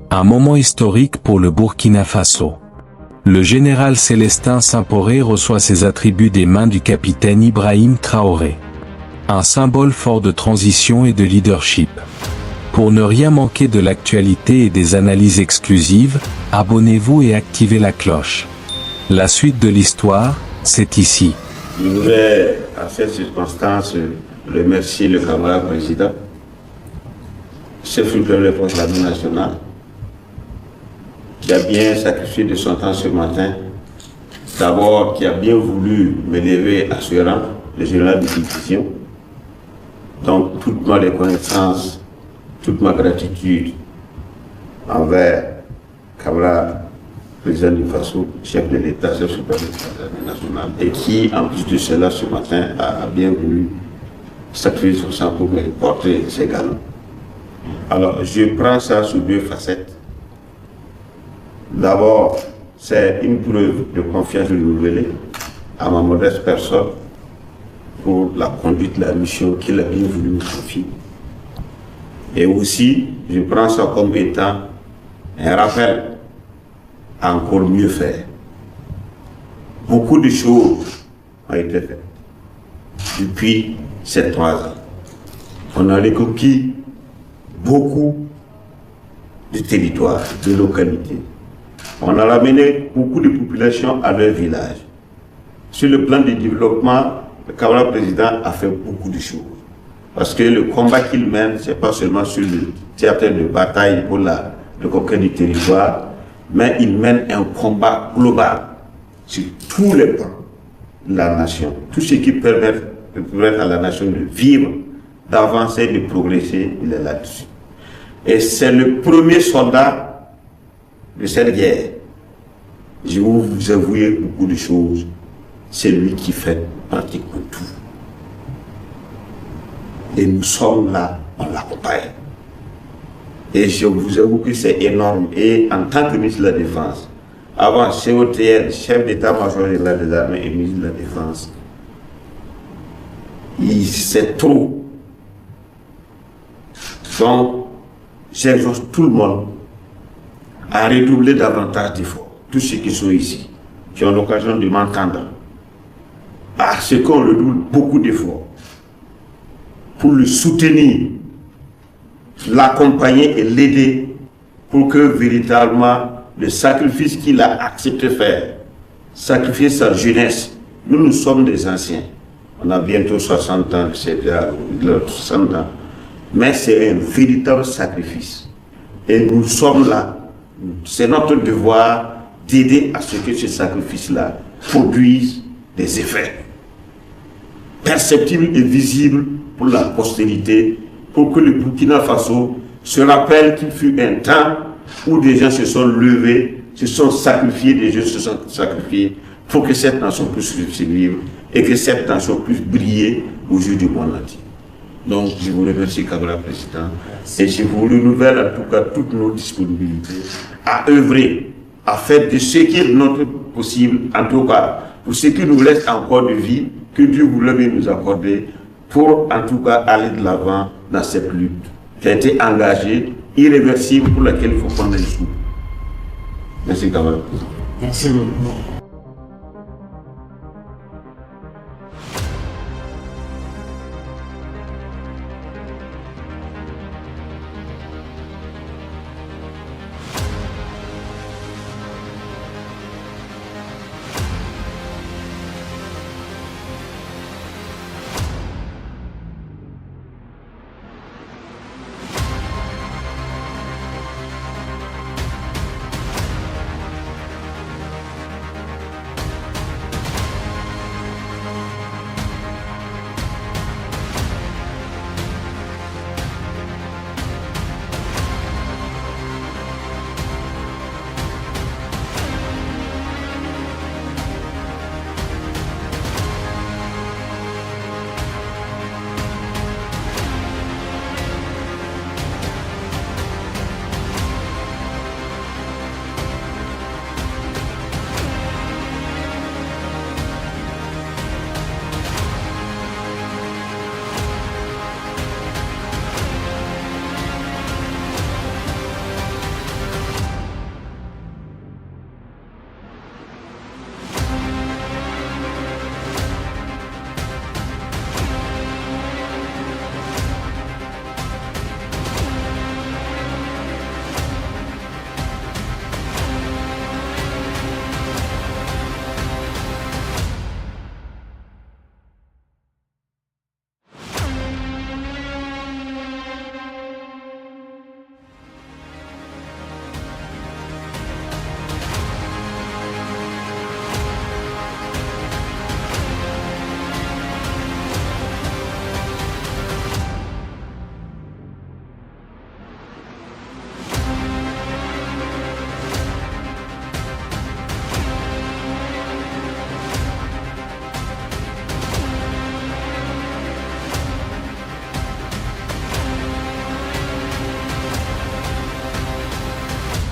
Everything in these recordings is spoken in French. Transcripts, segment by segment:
Un moment historique pour le Burkina Faso. Le général Célestin Simporé reçoit ses attributs des mains du capitaine Ibrahim Traoré. Un symbole fort de transition et de leadership. Pour ne rien manquer de l'actualité et des analyses exclusives, abonnez-vous et activez la cloche. La suite de l'histoire, c'est ici. Je voudrais, à cette circonstance, remercier le camarade président, chef suprême de la l'armée nationale, qui a bien sacrifié de son temps ce matin. D'abord, qui a bien voulu m'élever à ce rang, le général de division. Donc, toute ma reconnaissance, toute ma gratitude envers camarade président du Faso, chef de l'État, chef suprême de l'armée nationale, et qui, en plus de cela, ce matin, a bien voulu sacrifier son sang pour me porter ses galons. Alors, je prends ça sous deux facettes. D'abord, c'est une preuve de confiance renouvelée à ma modeste personne pour la conduite de la mission qu'il a bien voulu me confier. Et aussi, je prends ça comme étant un rappel à encore mieux faire. Beaucoup de choses ont été faites depuis ces 3 ans. On a reconquis beaucoup de territoires, de localités. On a ramené beaucoup de populations à leur village. Sur le plan du développement, le camarade président a fait beaucoup de choses. Parce que le combat qu'il mène, ce n'est pas seulement sur le théâtre de bataille pour le conquête du territoire, mais il mène un combat global sur tous les plans de la nation. Tout ce qui permet à la nation de vivre, d'avancer, de progresser, il est là-dessus. Et c'est le premier soldat de cette guerre. Je vais vous avouer beaucoup de choses. C'est lui qui fait pratiquement tout. Et nous sommes là, on l'accompagne. Et je vous avoue que c'est énorme. Et en tant que ministre de la Défense, avant COTL, chef d'état-major général des armées et ministre de la Défense, c'est trop. Donc, j'exhorte tout le monde à redoubler davantage d'efforts. Tous ceux qui sont ici, qui ont l'occasion de m'entendre, à ce qu'on redouble beaucoup d'efforts pour le soutenir, l'accompagner et l'aider pour que véritablement le sacrifice qu'il a accepté de faire, sacrifier sa jeunesse. Nous sommes des anciens. On a bientôt 60 ans, etc. 60 ans. Mais c'est un véritable sacrifice. Et nous sommes là. C'est notre devoir d'aider à ce que ce sacrifice-là produise des effets perceptibles et visibles pour la postérité, pour que le Burkina Faso se rappelle qu'il fut un temps où des gens se sont levés, se sont sacrifiés, des gens se sont sacrifiés pour que cette nation puisse survivre et que cette nation puisse briller aux yeux du monde entier. Donc, je vous remercie, camarade président, et je vous renouvelle en tout cas toutes nos disponibilités à œuvrer, à faire de ce qui est notre possible, en tout cas, pour ce qui nous reste encore de vie, que Dieu vous le nous accorder, pour en tout cas aller de l'avant dans cette lutte qui a été engagée, irréversible, pour laquelle il faut prendre les sous. Merci, camarade président. Merci beaucoup.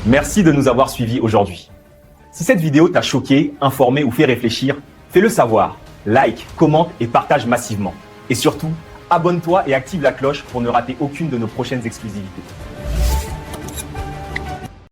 Merci de nous avoir suivis aujourd'hui. Si cette vidéo t'a choqué, informé ou fait réfléchir, fais-le savoir. Like, commente et partage massivement. Et surtout, abonne-toi et active la cloche pour ne rater aucune de nos prochaines exclusivités.